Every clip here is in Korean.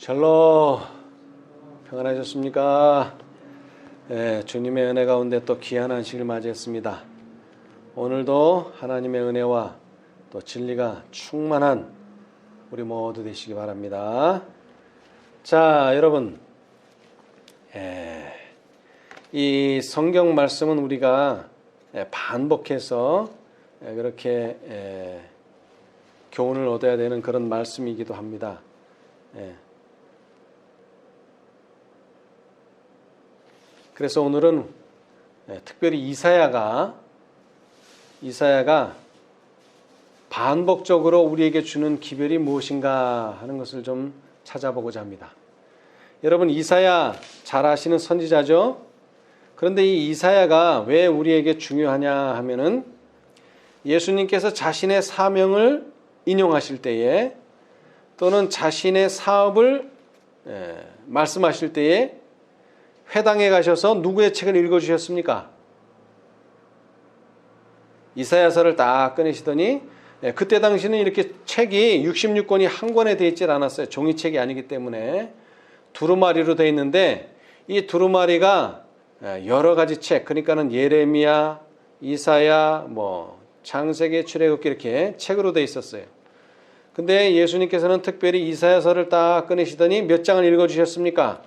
샬롬, 평안하셨습니까? 주님의 은혜 가운데 또 귀한 안식을 맞이했습니다. 오늘도 하나님의 은혜와 또 진리가 충만한 우리 모두 되시기 바랍니다. 자, 여러분, 이 성경 말씀은 우리가 반복해서 그렇게 교훈을 얻어야 되는 그런 말씀이기도 합니다. 그래서 오늘은 특별히 이사야가 반복적으로 우리에게 주는 기별이 무엇인가 하는 것을 좀 찾아보고자 합니다. 여러분, 이사야 잘 아시는 선지자죠? 그런데 이 이사야가 왜 우리에게 중요하냐 하면은 예수님께서 자신의 사명을 인용하실 때에 또는 자신의 사업을 말씀하실 때에 회당에 가셔서 누구의 책을 읽어주셨습니까? 이사야서를 딱 꺼내시더니 그때 당시는 이렇게 책이 66권이 한 권에 되어 있질 않았어요. 종이책이 아니기 때문에 두루마리로 되어 있는데 이 두루마리가 여러 가지 책, 그러니까는 예레미야, 이사야, 창세기, 출애굽기 이렇게 책으로 되어 있었어요. 근데 예수님께서는 특별히 이사야서를 딱 꺼내시더니 몇 장을 읽어주셨습니까?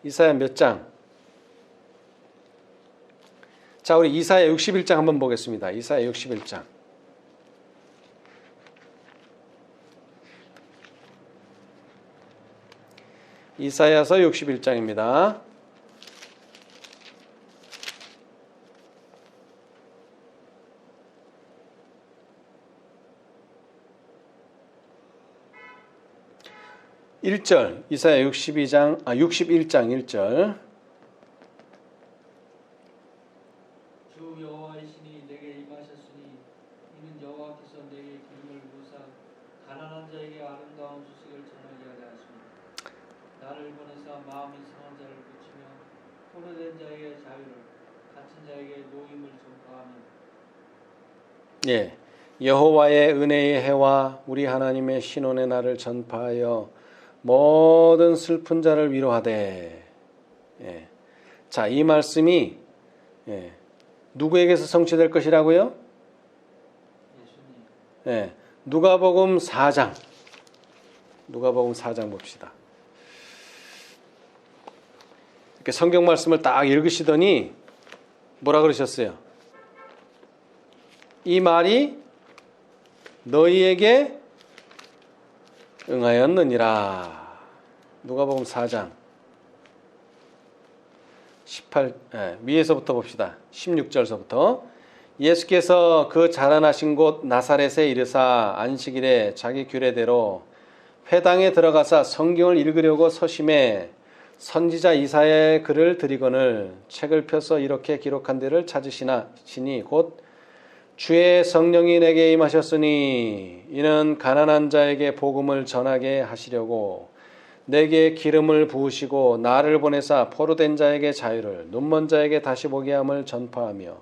이사야 몇 장? 자, 우리 이사야 61장 한번 보겠습니다. 이사야 61장. 이사야서 61장입니다. 이사야 61장 1절. 주 여호와의 신이 내게 임하셨으니 이는 여호와께서 내게 기름을 부으사 가난한 자에게 아름다운 소식을 전하게 하려 하십니다. 나를 보내사 마음이 상한 자를 고치며 포로된 자에게 자유를, 갇힌 자에게 노임을 전파하며. 여호와의 은혜의 해와 우리 하나님의 신원의 날을 전파하여 모든 슬픈 자를 위로하되. 자, 이 말씀이 누구에게서 성취될 것이라고요? 예수님. 누가복음 4장 봅시다. 이렇게 성경 말씀을 딱 읽으시더니 뭐라 그러셨어요? 이 말이 너희에게 응하였느니라. 누가복음 4장 위에서부터 봅시다. 16절서부터. 예수께서 그 자라나신 곳 나사렛에 이르사 안식일에 자기 규례대로 회당에 들어가사 성경을 읽으려고 서심해 선지자 이사야의 글을 드리거늘 책을 펴서 이렇게 기록한 데를 찾으시니 곧 주의 성령이 내게 임하셨으니 이는 가난한 자에게 복음을 전하게 하시려고 내게 기름을 부으시고 나를 보내사 포로된 자에게 자유를, 눈먼 자에게 다시 보게 함을 전파하며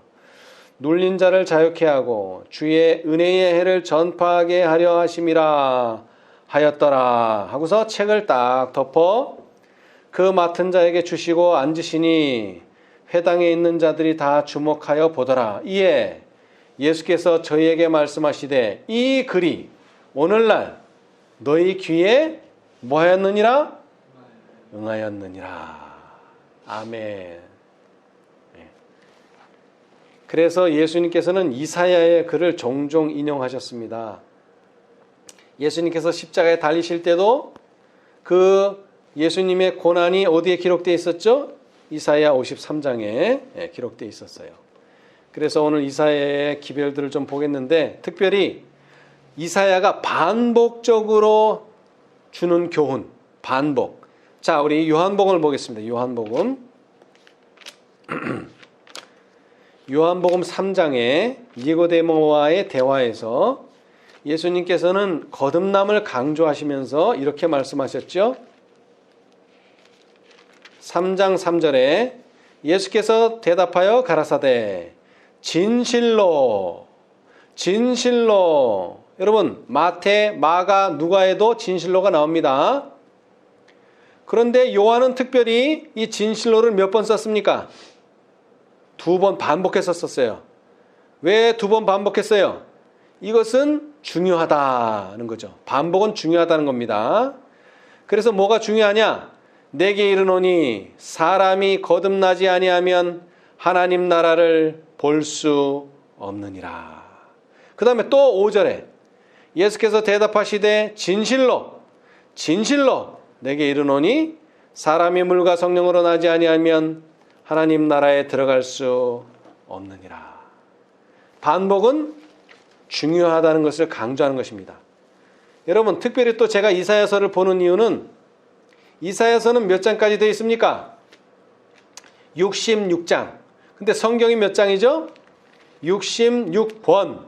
눌린 자를 자유케 하고 주의 은혜의 해를 전파하게 하려 하심이라 하였더라 하고서 책을 딱 덮어 그 맡은 자에게 주시고 앉으시니 회당에 있는 자들이 다 주목하여 보더라. 이에 예수께서 저희에게 말씀하시되 이 글이 오늘날 너희 귀에 뭐하였느니라? 응하였느니라. 아멘. 그래서 예수님께서는 이사야의 글을 종종 인용하셨습니다. 예수님께서 십자가에 달리실 때도 그 예수님의 고난이 어디에 기록되어 있었죠? 이사야 53장에 기록되어 있었어요. 그래서 오늘 이사야의 기별들을 좀 보겠는데 특별히 이사야가 반복적으로 주는 교훈, 반복. 자, 우리 요한복음을 보겠습니다. 요한복음 3장에 니고데모와의 대화에서 예수님께서는 거듭남을 강조하시면서 이렇게 말씀하셨죠. 3장 3절에 예수께서 대답하여 가라사대 진실로 여러분 마태, 마가, 누가에도 진실로가 나옵니다. 그런데 요한은 특별히 이 진실로를 몇 번 썼습니까? 2번 반복해서 썼어요. 왜 2번 반복했어요? 이것은 중요하다는 거죠. 반복은 중요하다는 겁니다. 그래서 뭐가 중요하냐? 내게 이르노니 사람이 거듭나지 아니하면 하나님 나라를 볼 수 없느니라. 그 다음에 또 5절에 예수께서 대답하시되 진실로 내게 이르노니 사람이 물과 성령으로 나지 아니하면 하나님 나라에 들어갈 수 없느니라. 반복은 중요하다는 것을 강조하는 것입니다. 여러분 특별히 또 제가 이사야서를 보는 이유는 이사야서는 몇 장까지 되어 있습니까? 66장. 근데 성경이 몇 장이죠? 66권.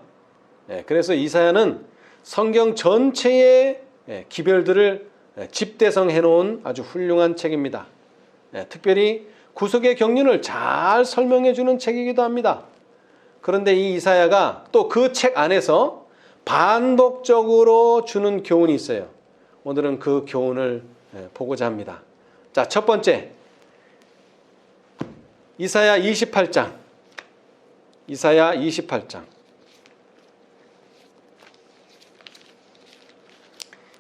그래서 이사야는 성경 전체의 기별들을 집대성해 놓은 아주 훌륭한 책입니다. 특별히 구속의 경륜을 잘 설명해 주는 책이기도 합니다. 그런데 이 이사야가 또 그 책 안에서 반복적으로 주는 교훈이 있어요. 오늘은 그 교훈을 보고자 합니다. 자, 첫 번째 이사야 28장. 이사야 28장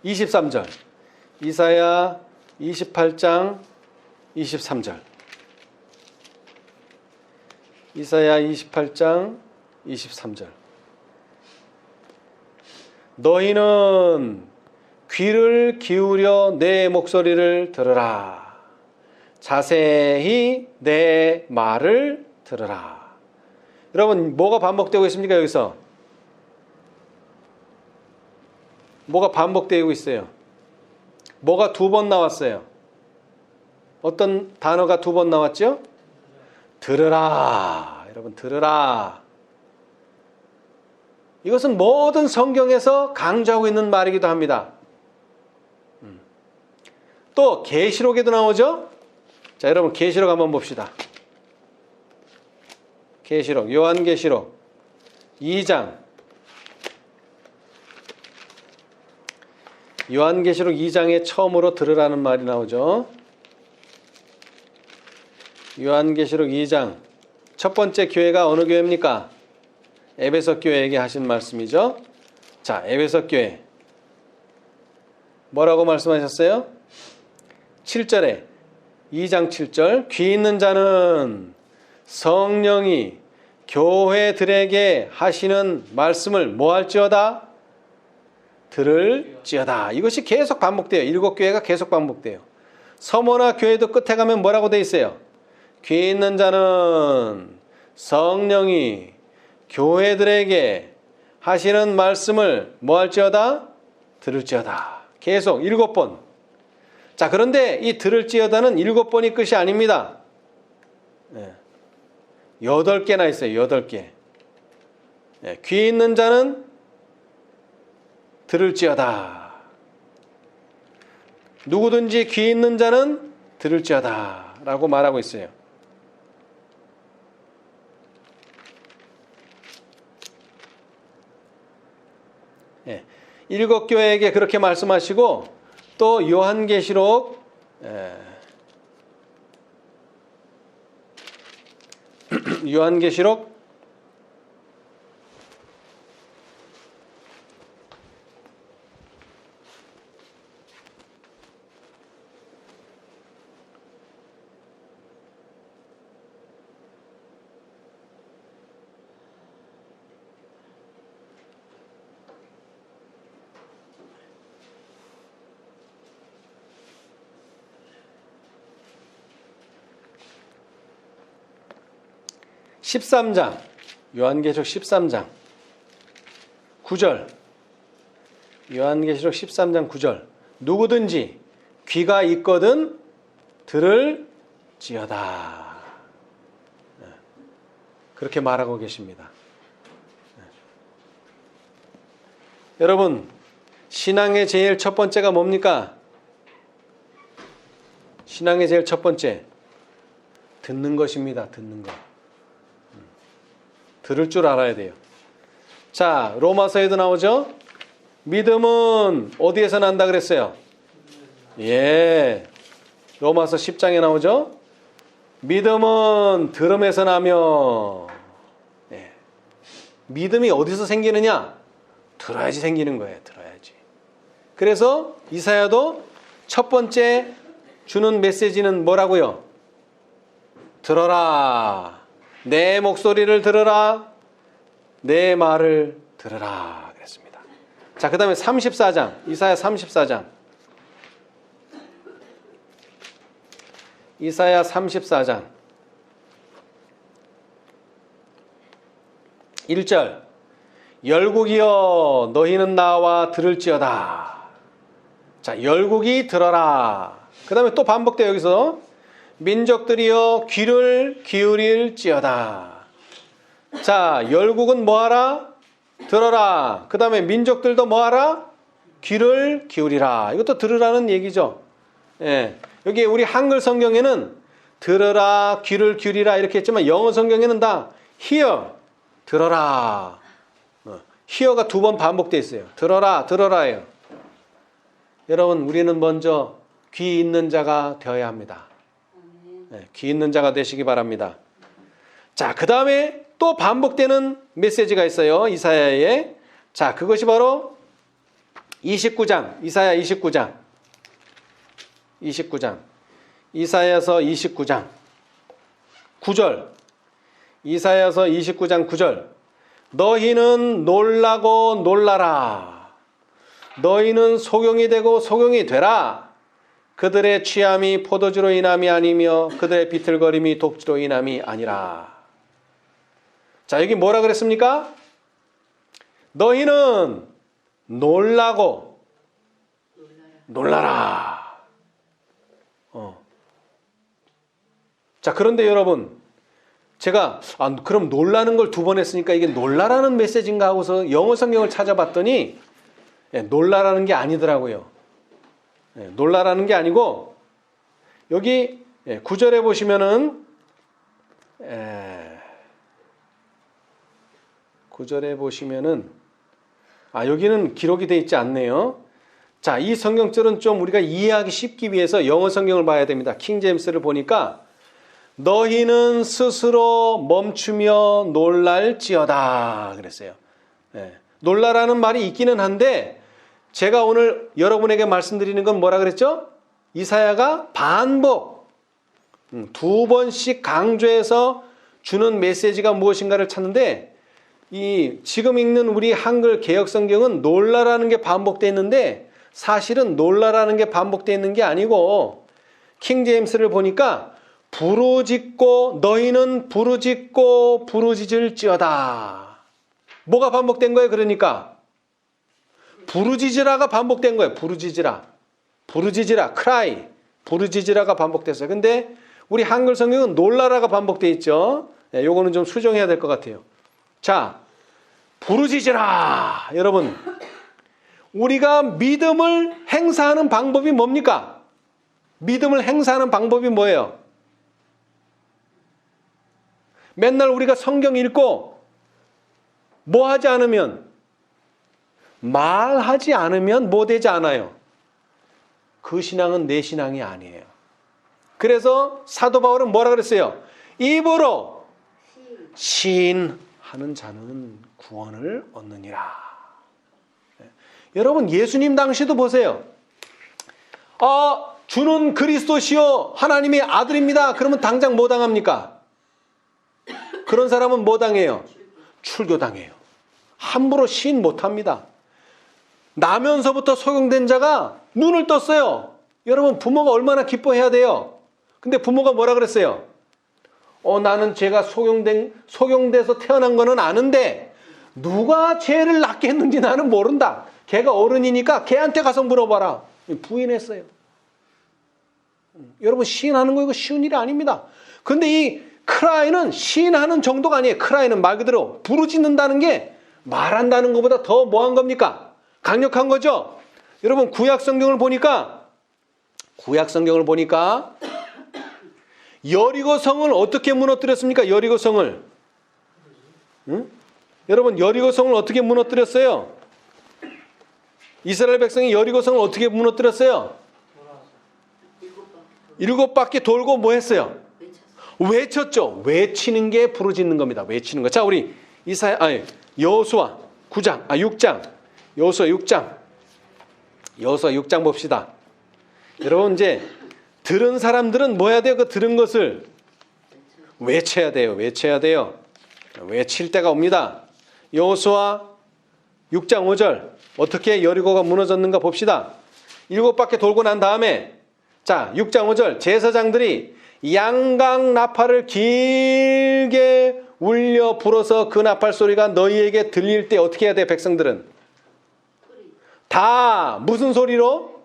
23절. 이사야 28장 23절. 이사야 28장 23절. 너희는 귀를 기울여 내 목소리를 들으라. 자세히 내 말을 들으라. 여러분 뭐가 반복되고 있습니까? 여기서 뭐가 반복되고 있어요? 뭐가 2번 나왔어요? 어떤 단어가 2번 나왔죠? 들으라. 여러분 들으라. 이것은 모든 성경에서 강조하고 있는 말이기도 합니다. 또 계시록에도 나오죠? 자, 여러분 계시록 한번 봅시다. 계시록, 요한계시록 2장. 요한계시록 2장에 처음으로 들으라는 말이 나오죠. 요한계시록 2장. 첫 번째 교회가 어느 교회입니까? 에베소 교회에게 하신 말씀이죠. 자, 에베소 교회. 뭐라고 말씀하셨어요? 7절에 2장 7절. 귀 있는 자는 성령이 교회들에게 하시는 말씀을 뭐 할지어다? 들을지어다. 이것이 계속 반복돼요. 7교회가 계속 반복돼요. 서머나 교회도 끝에 가면 뭐라고 돼 있어요? 귀 있는 자는 성령이 교회들에게 하시는 말씀을 뭐 할지어다? 들을지어다. 계속 7번. 자, 그런데 이 들을지어다는 7번이 끝이 아닙니다. 8개나 있어요. 8개. 귀 있는 자는 들을지어다. 누구든지 귀 있는 자는 들을지어다 라고 말하고 있어요. 예, 7교회에게 그렇게 말씀하시고 또 요한계시록 요한계시록 13장, 요한계시록 13장 9절. 요한계시록 13장 9절. 누구든지 귀가 있거든 들을지어다. 그렇게 말하고 계십니다. 여러분, 신앙의 제일 첫 번째가 뭡니까? 신앙의 제일 첫 번째, 듣는 것입니다. 듣는 것. 들을 줄 알아야 돼요. 자, 로마서에도 나오죠? 믿음은 어디에서 난다 그랬어요? 예. 로마서 10장에 나오죠? 믿음은 들음에서 나며. 예. 믿음이 어디서 생기느냐? 들어야지 생기는 거예요. 들어야지. 그래서 이사야도 첫 번째 주는 메시지는 뭐라고요? 들어라. 내 목소리를 들으라. 내 말을 들으라 그랬습니다. 자, 그 다음에 34장. 이사야 34장. 이사야 34장 1절. 열국이여 너희는 나와 들을지어다. 자, 열국이 들어라. 그 다음에 또 반복돼요. 여기서 민족들이여 귀를 기울일지어다. 자, 열국은 뭐하라? 들어라. 그 다음에 민족들도 뭐하라? 귀를 기울이라. 이것도 들으라는 얘기죠. 예. 여기 우리 한글 성경에는 들으라, 귀를 기울이라 이렇게 했지만 영어 성경에는 다 hear, 들어라. hear가 2번 반복되어 있어요. 들어라, 들어라예요. 여러분, 우리는 먼저 귀 있는 자가 되어야 합니다. 네, 귀 있는 자가 되시기 바랍니다. 자, 그 다음에 또 반복되는 메시지가 있어요. 이사야에. 자, 그것이 바로 29장. 이사야 29장. 29장. 이사야서 29장. 9절. 이사야서 29장 9절. 너희는 놀라고 놀라라. 너희는 소경이 되고 소경이 되라. 그들의 취함이 포도주로 인함이 아니며 그들의 비틀거림이 독주로 인함이 아니라. 자, 여기 뭐라 그랬습니까? 너희는 놀라고 놀라라. 자, 그런데 여러분, 제가 그럼 놀라는 걸 2번 했으니까 이게 놀라라는 메시지인가 하고서 영어 성경을 찾아봤더니 놀라라는 게 아니더라고요. 놀라라는 게 아니고 여기 9절에 보시면은 9절에 보시면은 여기는 기록이 되어 있지 않네요. 자, 이 성경절은 좀 우리가 이해하기 쉽기 위해서 영어 성경을 봐야 됩니다. 킹제임스를 보니까 너희는 스스로 멈추며 놀랄지어다 그랬어요. 놀라라는 말이 있기는 한데 제가 오늘 여러분에게 말씀드리는 건 뭐라 그랬죠? 이사야가 반복 2번씩 강조해서 주는 메시지가 무엇인가를 찾는데 이 지금 읽는 우리 한글 개역 성경은 놀라라는 게 반복되어 있는데 사실은 놀라라는 게 반복되어 있는 게 아니고 킹제임스를 보니까 부르짖고 너희는 부르짖고 부르짖을지어다. 뭐가 반복된 거예요? 그러니까 부르짖으라가 반복된 거예요. 부르짖으라. 부르짖으라. cry. 부르짖으라가 반복됐어요. 근데 우리 한글 성경은 놀라라가 반복되어 있죠. 요거는 좀 수정해야 될 것 같아요. 자, 부르짖으라. 여러분, 우리가 믿음을 행사하는 방법이 뭡니까? 믿음을 행사하는 방법이 뭐예요? 맨날 우리가 성경 읽고 뭐 하지 않으면, 말하지 않으면 뭐 되지 않아요? 그 신앙은 내 신앙이 아니에요. 그래서 사도 바울은 뭐라 그랬어요? 입으로 시인하는 자는 구원을 얻느니라. 여러분, 예수님 당시도 보세요. 주는 그리스도시요 하나님의 아들입니다. 그러면 당장 뭐 당합니까? 그런 사람은 뭐 당해요? 출교당해요. 함부로 시인 못합니다. 나면서부터 소경된 자가 눈을 떴어요. 여러분, 부모가 얼마나 기뻐해야 돼요? 근데 부모가 뭐라 그랬어요? 나는 제가 소경돼서 태어난 거는 아는데 누가 죄를 낳게 했는지 나는 모른다. 걔가 어른이니까 걔한테 가서 물어봐라. 부인했어요. 여러분, 시인하는 거 이거 쉬운 일이 아닙니다. 근데 이 크라이는 시인하는 정도가 아니에요. 크라이는 말 그대로 부르짖는다는 게 말한다는 것보다 더 뭐한 겁니까? 강력한 거죠. 여러분, 구약 성경을 보니까 여리고 성을 어떻게 무너뜨렸습니까? 여리고 성을. 응? 여러분, 여리고 성을 어떻게 무너뜨렸어요? 이스라엘 백성이 여리고성을 어떻게 무너뜨렸어요? 돌아서. 일곱 바퀴 7바퀴 돌고 뭐 했어요? 외쳤어. 외쳤죠. 외치는 게 부르짖는 겁니다. 외치는 거. 자, 우리 여호수아 9장, 6장. 여호수아 6장. 여호수아 6장 봅시다. 여러분 이제 들은 사람들은 뭐 해야 돼요? 그 들은 것을 외쳐야 돼요. 외쳐야 돼요. 외칠 때가 옵니다. 여호수아 6장 5절. 어떻게 여리고가 무너졌는가 봅시다. 7바퀴 돌고 난 다음에 자, 6장 5절. 제사장들이 양강 나팔을 길게 울려 불어서 그 나팔 소리가 너희에게 들릴 때 어떻게 해야 돼? 백성들은 다 무슨 소리로?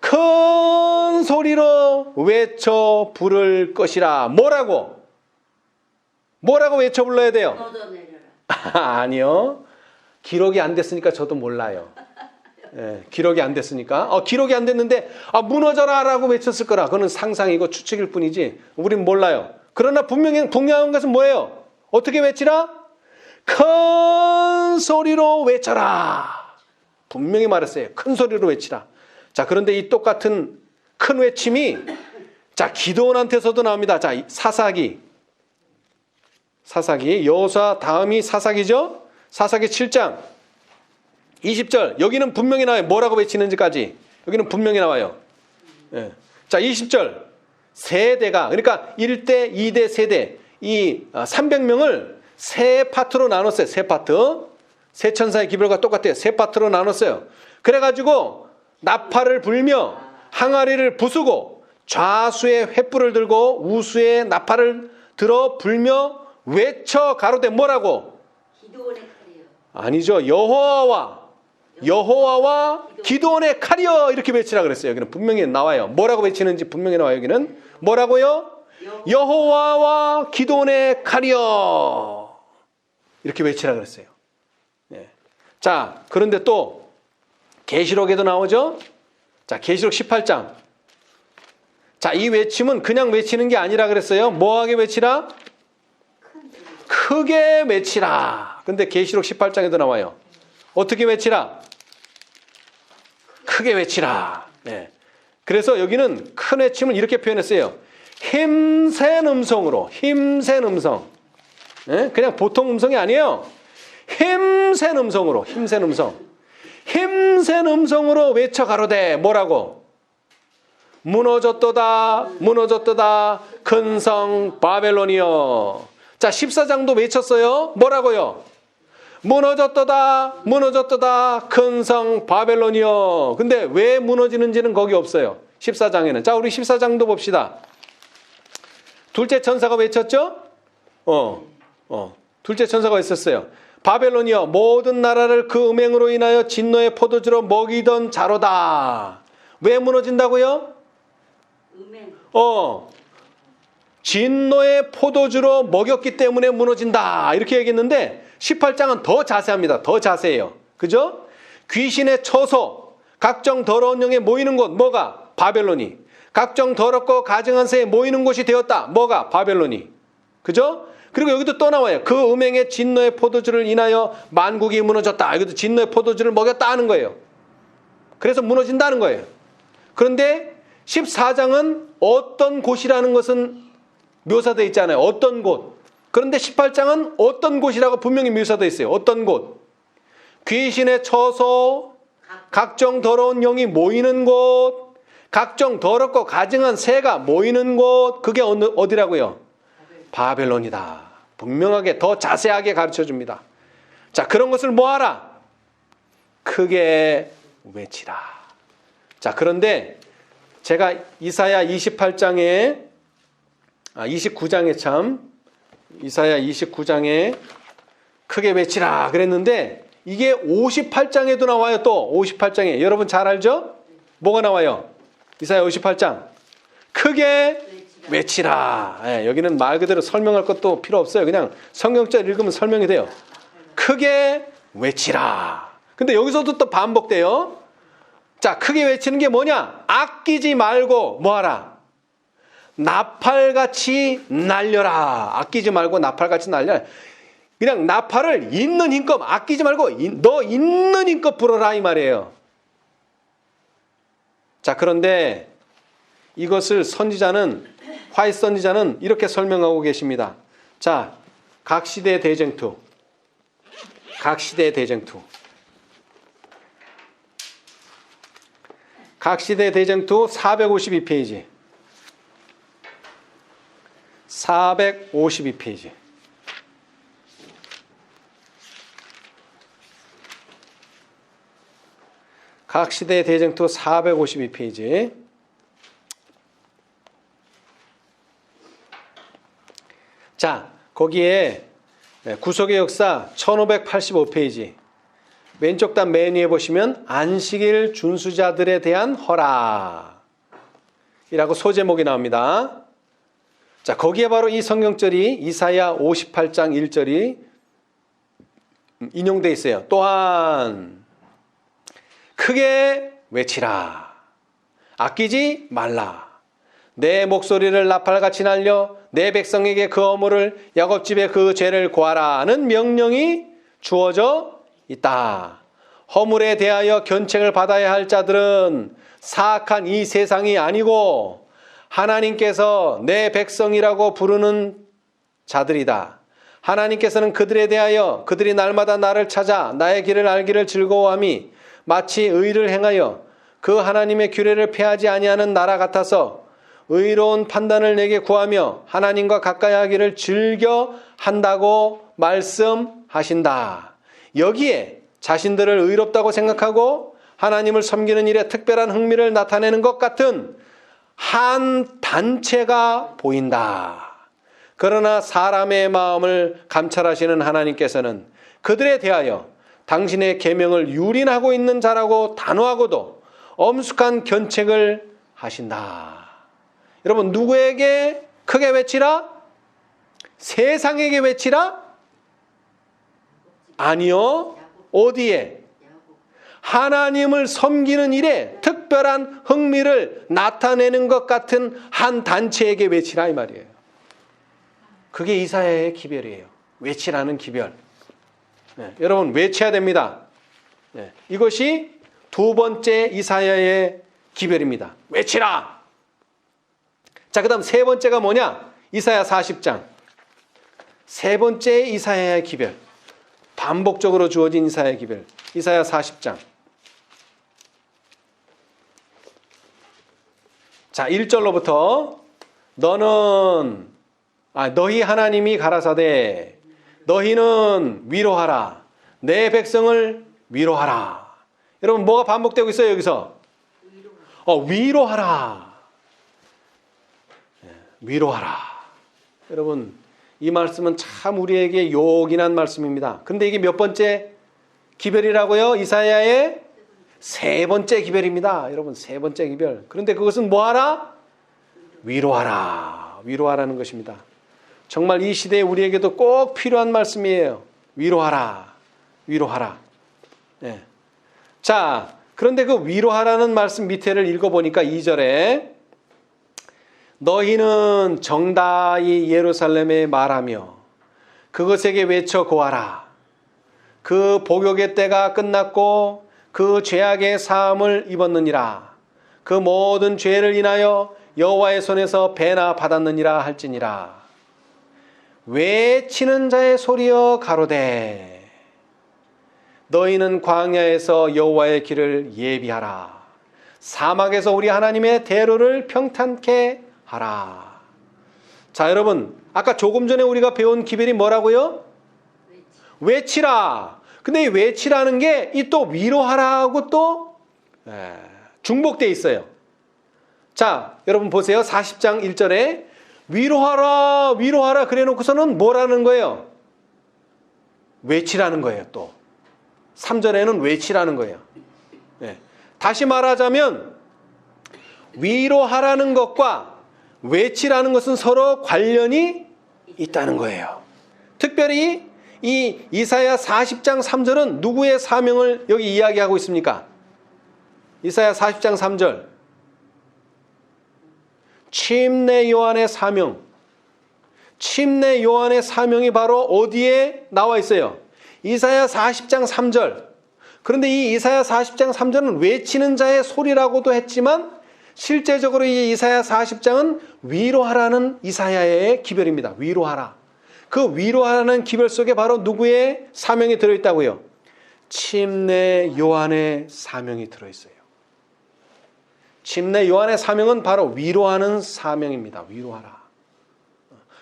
큰 소리로 외쳐 부를 것이라. 뭐라고 외쳐 불러야 돼요? 너도 내려라. 아니요. 기록이 안 됐으니까 저도 몰라요. 예, 기록이 안 됐으니까. 기록이 안 됐는데 무너져라 라고 외쳤을 거라. 그건 상상이고 추측일 뿐이지 우린 몰라요. 그러나 분명한 것은 뭐예요? 어떻게 외치라? 큰 소리로 외쳐라. 분명히 말했어요. 큰 소리로 외치라. 자, 그런데 이 똑같은 큰 외침이 자, 기드온한테서도 나옵니다. 자, 사사기 여호수아 다음이 사사기죠? 사사기 7장 20절. 여기는 분명히 나와요. 뭐라고 외치는지까지. 여기는 분명히 나와요. 예. 자, 20절. 세대가 그러니까 1대, 2대, 세대 이 300명을 세 파트로 나눴어요. 세 파트. 세 천사의 기별과 똑같아요. 세 파트로 나눴어요. 그래가지고 나팔을 불며 항아리를 부수고 좌수의 횃불을 들고 우수의 나팔을 들어 불며 외쳐 가로되 뭐라고? 기도원의 칼이요. 아니죠. 여호와와 기드온의 칼이여 이렇게 외치라 그랬어요. 여기는 분명히 나와요. 뭐라고 외치는지 분명히 나와요. 여기는 뭐라고요? 여호와와 기드온의 칼이여 이렇게 외치라 그랬어요. 네. 자, 그런데 또 계시록에도 나오죠. 자, 계시록 18장. 자, 이 외침은 그냥 외치는 게 아니라 그랬어요. 뭐하게 외치라? 크게 외치라. 근데 계시록 18장에도 나와요. 어떻게 외치라? 크게 외치라. 네. 그래서 여기는 큰 외침을 이렇게 표현했어요. 힘센 음성으로. 힘센 음성. 네? 그냥 보통 음성이 아니에요. 힘센 음성으로. 힘센 음성. 힘센 음성으로 외쳐 가로되 뭐라고? 무너졌도다. 무너졌도다. 큰 성 바벨론이여. 자, 14장도 외쳤어요. 뭐라고요? 무너졌도다. 무너졌도다. 큰 성 바벨론이여. 근데 왜 무너지는지는 거기 없어요. 14장에는. 자, 우리 14장도 봅시다. 둘째 천사가 외쳤죠? 둘째 천사가 있었어요. 바벨론이여 모든 나라를 그 음행으로 인하여 진노의 포도주로 먹이던 자로다. 왜 무너진다고요? 음행. 진노의 포도주로 먹였기 때문에 무너진다. 이렇게 얘기했는데 18장은 더 자세합니다. 더 자세해요. 그죠? 귀신의 처소, 각종 더러운 영에 모이는 곳, 뭐가? 바벨론이. 각종 더럽고 가증한 새에 모이는 곳이 되었다. 뭐가? 바벨론이. 그죠? 그리고 여기도 또 나와요. 그 음행의 진노의 포도주를 인하여 만국이 무너졌다. 여기도 진노의 포도주를 먹였다 하는 거예요. 그래서 무너진다는 거예요. 그런데 14장은 어떤 곳이라는 것은 묘사되어 있잖아요. 어떤 곳. 그런데 18장은 어떤 곳이라고 분명히 묘사되어 있어요. 어떤 곳. 귀신의 처소, 각종 더러운 영이 모이는 곳, 각종 더럽고 가증한 새가 모이는 곳. 그게 어디라고요? 바벨론이다. 분명하게 더 자세하게 가르쳐 줍니다. 자, 그런 것을 뭐하라? 크게 외치라. 자, 그런데 제가 이사야 28장에 29장에 이사야 29장에 크게 외치라 그랬는데 이게 58장에도 나와요. 또 58장에 여러분 잘 알죠? 뭐가 나와요? 이사야 58장 크게 외치라. 예, 여기는 말 그대로 설명할 것도 필요 없어요. 그냥 성경절 읽으면 설명이 돼요. 크게 외치라. 근데 여기서도 또 반복돼요. 자, 크게 외치는 게 뭐냐? 아끼지 말고 뭐하라? 나팔같이 날려라. 아끼지 말고 나팔같이 날려라. 그냥 나팔을 있는 힘껏 아끼지 말고 너 있는 힘껏 불어라 이 말이에요. 자, 그런데 이것을 화이트 선지자는 이렇게 설명하고 계십니다. 자, 각 시대의 대쟁투. 각 시대의 대쟁투. 각 시대의 대쟁투 452페이지. 452페이지. 각 시대의 대쟁투 452페이지. 자, 거기에 구속의 역사 1585페이지. 왼쪽 단 맨 위에 보시면 안식일 준수자들에 대한 허락이라고 소제목이 나옵니다. 자, 거기에 바로 이 성경절이 이사야 58장 1절이 인용되어 있어요. 또한 크게 외치라. 아끼지 말라. 내 목소리를 나팔같이 날려 내 백성에게 그 어물을 야곱집에 그 죄를 고하라는 명령이 주어져 있다. 허물에 대하여 견책을 받아야 할 자들은 사악한 이 세상이 아니고 하나님께서 내 백성이라고 부르는 자들이다. 하나님께서는 그들에 대하여 그들이 날마다 나를 찾아 나의 길을 알기를 즐거워함이 마치 의를 행하여 그 하나님의 규례를 폐하지 아니하는 나라 같아서 의로운 판단을 내게 구하며 하나님과 가까이 하기를 즐겨 한다고 말씀하신다. 여기에 자신들을 의롭다고 생각하고 하나님을 섬기는 일에 특별한 흥미를 나타내는 것 같은 한 단체가 보인다. 그러나 사람의 마음을 감찰하시는 하나님께서는 그들에 대하여 당신의 계명을 유린하고 있는 자라고 단호하고도 엄숙한 견책을 하신다. 여러분, 누구에게 크게 외치라? 세상에게 외치라? 아니요. 어디에? 하나님을 섬기는 일에 특별한 흥미를 나타내는 것 같은 한 단체에게 외치라 이 말이에요. 그게 이사야의 기별이에요. 외치라는 기별. 여러분, 외쳐야 됩니다. 이것이 두 번째 이사야의 기별입니다. 외치라. 자, 그 다음 세 번째가 뭐냐? 이사야 40장. 세 번째 이사야의 기별. 반복적으로 주어진 이사야의 기별. 이사야 40장. 자, 1절로부터 너희 하나님이 가라사대 너희는 위로하라. 내 백성을 위로하라. 여러분, 뭐가 반복되고 있어요, 여기서? 위로하라. 위로하라. 여러분, 이 말씀은 참 우리에게 요긴한 말씀입니다. 근데 이게 몇 번째 기별이라고요? 이사야의 세 번째 기별입니다. 여러분, 세 번째 기별. 그런데 그것은 뭐하라? 위로하라. 위로하라는 것입니다. 정말 이 시대에 우리에게도 꼭 필요한 말씀이에요. 위로하라. 위로하라. 네. 자, 그런데 그 위로하라는 말씀 밑에를 읽어보니까 2절에 너희는 정다이 예루살렘에 말하며 그것에게 외쳐 고하라. 그 복역의 때가 끝났고 그 죄악의 사함을 입었느니라. 그 모든 죄를 인하여 여호와의 손에서 배나 받았느니라 할지니라. 외치는 자의 소리여 가로되 너희는 광야에서 여호와의 길을 예비하라. 사막에서 우리 하나님의 대로를 평탄케 하라. 자, 여러분, 아까 조금 전에 우리가 배운 기별이 뭐라고요? 외치라. 근데 이 외치라는 게 이 또 위로하라고 또 중복되어 있어요. 자, 여러분 보세요. 40장 1절에 위로하라, 위로하라 그래 놓고서는 뭐라는 거예요? 외치라는 거예요. 또 3절에는 외치라는 거예요. 다시 말하자면 위로하라는 것과 외치라는 것은 서로 관련이 있다는 거예요. 특별히 이 이사야 40장 3절은 누구의 사명을 여기 이야기하고 있습니까? 이사야 40장 3절. 침례 요한의 사명. 침례 요한의 사명이 바로 어디에 나와 있어요? 이사야 40장 3절. 그런데 이 이사야 40장 3절은 외치는 자의 소리라고도 했지만 실제적으로 이 이사야 40장은 위로하라는 이사야의 기별입니다. 위로하라. 그 위로하라는 기별 속에 바로 누구의 사명이 들어있다고요? 침례 요한의 사명이 들어있어요. 침례 요한의 사명은 바로 위로하는 사명입니다. 위로하라.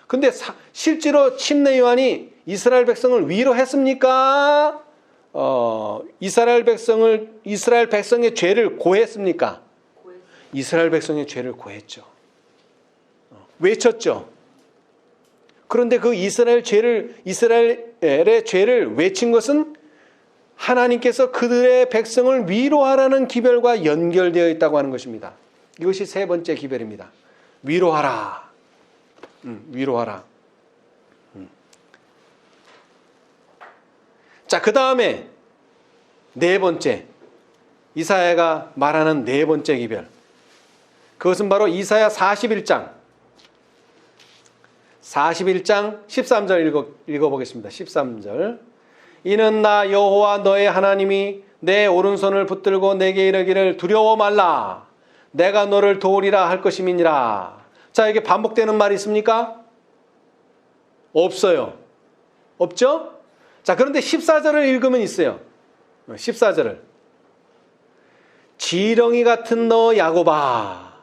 근데 실제로 침례 요한이 이스라엘 백성을 위로했습니까? 이스라엘 백성의 죄를 고했습니까? 이스라엘 백성의 죄를 고했죠. 외쳤죠. 그런데 그 이스라엘의 죄를 외친 것은 하나님께서 그들의 백성을 위로하라는 기별과 연결되어 있다고 하는 것입니다. 이것이 세 번째 기별입니다. 위로하라. 위로하라. 자, 그 다음에 네 번째, 이사야가 말하는 네 번째 기별. 그것은 바로 이사야 41장 13절 읽어보겠습니다. 13절. 이는 나 여호와 너의 하나님이 내 오른손을 붙들고 내게 이르기를 두려워 말라. 내가 너를 도우리라 할 것임이니라. 자, 이게 반복되는 말이 있습니까? 없어요. 없죠? 자, 그런데 14절을 읽으면 있어요. 14절을. 지렁이 같은 너 야곱아,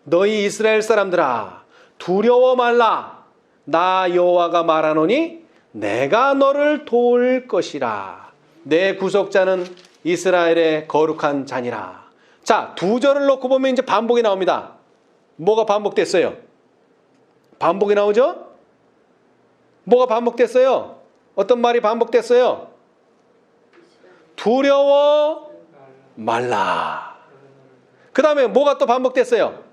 너희 이스라엘 사람들아, 두려워 말라. 나 여호와가 말하노니 내가 너를 도울 것이라. 내 구속자는 이스라엘의 거룩한 자니라. 자, 두 절을 놓고 보면 이제 반복이 나옵니다. 뭐가 반복됐어요? 반복이 나오죠? 뭐가 반복됐어요? 어떤 말이 반복됐어요? 두려워 말라. 그 다음에 뭐가 또 반복됐어요?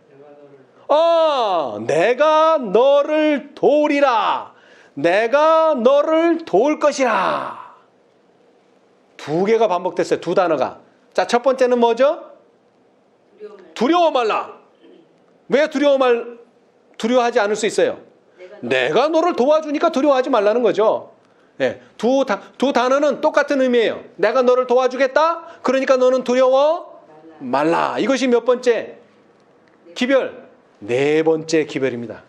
내가 너를 도우리라. 내가 너를 도울 것이라. 두 개가 반복됐어요. 두 단어가. 자, 첫 번째는 뭐죠? 두려워 말라. 왜 두려워하지 않을 수 있어요? 내가 너를 도와주니까 두려워하지 말라는 거죠. 네, 두 단어는 똑같은 의미예요. 내가 너를 도와주겠다. 그러니까 너는 두려워 말라. 이것이 몇 번째 기별? 네 번째 기별입니다.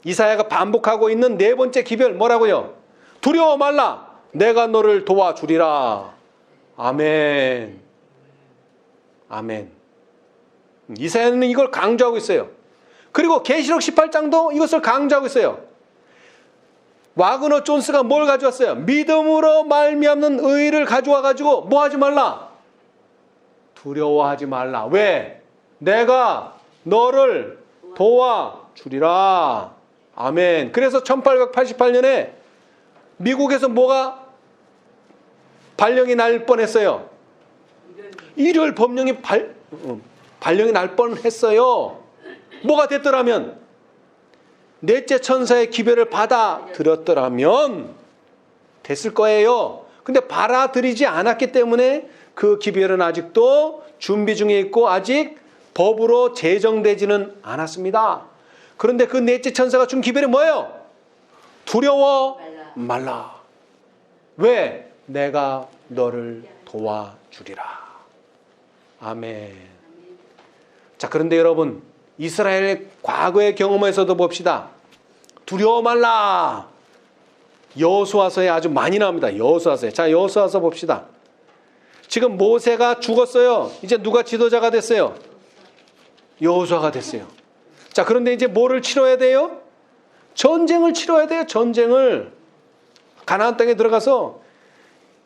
이사야가 반복하고 있는 네 번째 기별 뭐라고요? 두려워 말라. 내가 너를 도와주리라. 아멘. 아멘. 이사야는 이걸 강조하고 있어요. 그리고 계시록 18장도 이것을 강조하고 있어요. 와그너 존스가 뭘 가져왔어요? 믿음으로 말미암는 의를 가져와 가지고 뭐 하지 말라? 두려워하지 말라. 왜? 내가 너를 도와주리라. 아멘. 그래서 1888년에 미국에서 뭐가 발령이 날 뻔했어요? 일요일 법령이 발령이 날 뻔했어요. 뭐가 됐더라면? 넷째 천사의 기별을 받아들였더라면 됐을 거예요. 근데 받아들이지 않았기 때문에 그 기별은 아직도 준비 중에 있고 아직 법으로 제정되지는 않았습니다. 그런데 그 넷째 천사가 준 기별이 뭐예요? 두려워 말라. 왜? 내가 너를 도와주리라. 아멘. 자, 그런데 여러분, 이스라엘 과거의 경험에서도 봅시다. 두려워 말라. 여호수아서에 아주 많이 나옵니다. 여호수아서에. 자, 여호수아서 봅시다. 지금 모세가 죽었어요. 이제 누가 지도자가 됐어요? 여호수아가 됐어요. 자, 그런데 이제 뭐를 치러야 돼요? 전쟁을 치러야 돼요. 전쟁을. 가나안 땅에 들어가서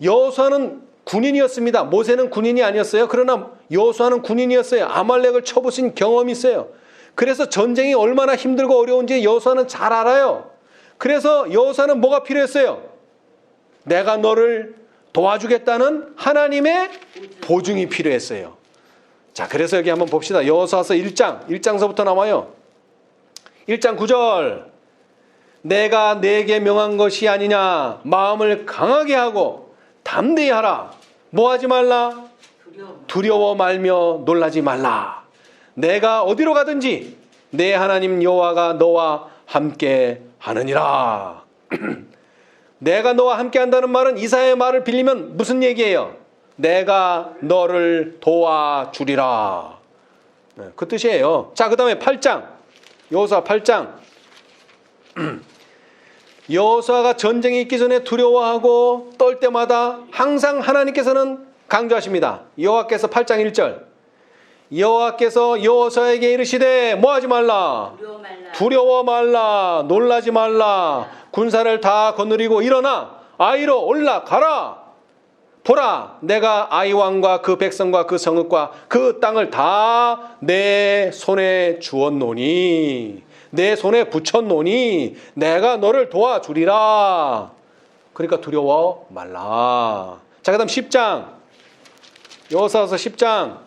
여호수아는 군인이었습니다. 모세는 군인이 아니었어요. 그러나 여호수아는 군인이었어요. 아말렉을 쳐부신 경험이 있어요. 그래서 전쟁이 얼마나 힘들고 어려운지 여호수아는 잘 알아요. 그래서 여호수아는 뭐가 필요했어요? 내가 너를 도와주겠다는 하나님의 보증이 필요했어요. 자, 그래서 여기 한번 봅시다. 여호수아서 1장서부터 나와요. 1장 9절. 내가 내게 명한 것이 아니냐. 마음을 강하게 하고 담대히 하라. 뭐 하지 말라? 두려워 말며 놀라지 말라. 내가 어디로 가든지 내 하나님 여호와가 너와 함께 하느니라. 내가 너와 함께 한다는 말은 이사야의 말을 빌리면 무슨 얘기예요? 내가 너를 도와주리라. 그 뜻이에요. 자, 그 다음에 8장. 여호수아 8장. 여호수아가 전쟁이 있기 전에 두려워하고 떨 때마다 항상 하나님께서는 강조하십니다. 여호와께서 8장 1절. 여호와께서 여호수아에게 이르시되 뭐하지 말라. 두려워 말라. 두려워 말라. 놀라지 말라. 군사를 다 거느리고 일어나 아이로 올라가라. 보라, 내가 아이 왕과 그 백성과 그 성읍과 그 땅을 다 내 손에 주었노니, 내 손에 붙였노니 내가 너를 도와주리라. 그러니까 두려워 말라. 자, 그 다음 10장. 여호수아서 10장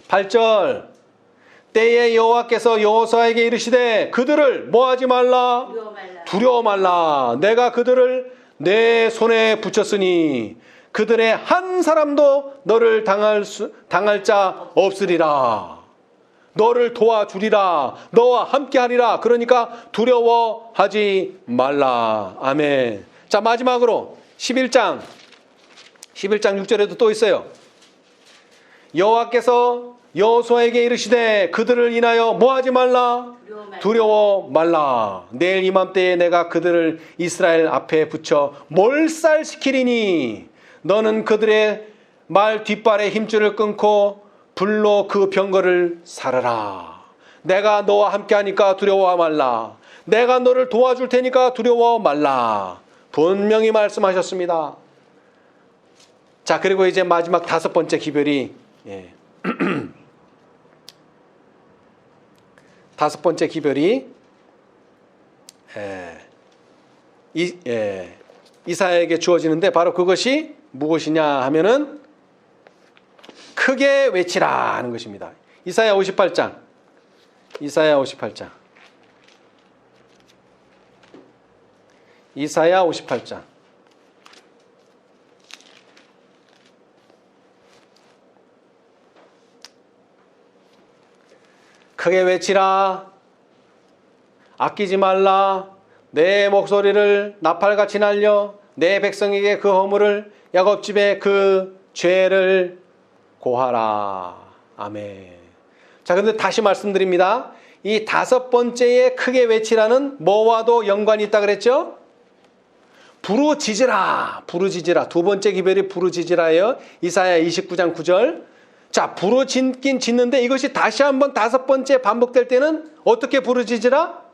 8절. 때에 여호와께서 여호수아에게 이르시되 그들을 뭐하지 말라. 두려워 말라. 두려워 말라. 내가 그들을 내 손에 붙였으니 그들의 한 사람도 너를 당할 자 없으리라. 너를 도와주리라. 너와 함께하리라. 그러니까 두려워하지 말라. 아멘. 자, 마지막으로 11장 6절에도 또 있어요. 여호와께서 여호수아에게 이르시되 그들을 인하여 뭐하지 말라. 두려워 말라. 내일 이맘때에 내가 그들을 이스라엘 앞에 붙여 몰살시키리니 너는 그들의 말 뒷발에 힘줄을 끊고 불로 그 병거를 살아라. 내가 너와 함께하니까 두려워 말라. 내가 너를 도와줄 테니까 두려워 말라. 분명히 말씀하셨습니다. 자, 그리고 이제 마지막 5번째 기별이 5번째 기별이 이사야에게 주어지는데 바로 그것이 무엇이냐 하면은 크게 외치라 하는 것입니다. 이사야 58장. 이사야 58장. 이사야 58장. 크게 외치라. 아끼지 말라. 내 목소리를 나팔같이 날려 내 백성에게 그 허물을 야곱집에 그 죄를 고하라. 아멘. 자, 근데 다시 말씀드립니다. 이 5번째에 크게 외치라는 뭐와도 연관이 있다 그랬죠? 부르짖으라. 부르짖으라. 2번째 기별이 부르짖으라예요. 이사야 29장 9절. 자, 부르짖긴 짖는데 이것이 다시 한번 5번째 반복될 때는 어떻게 부르짖으라?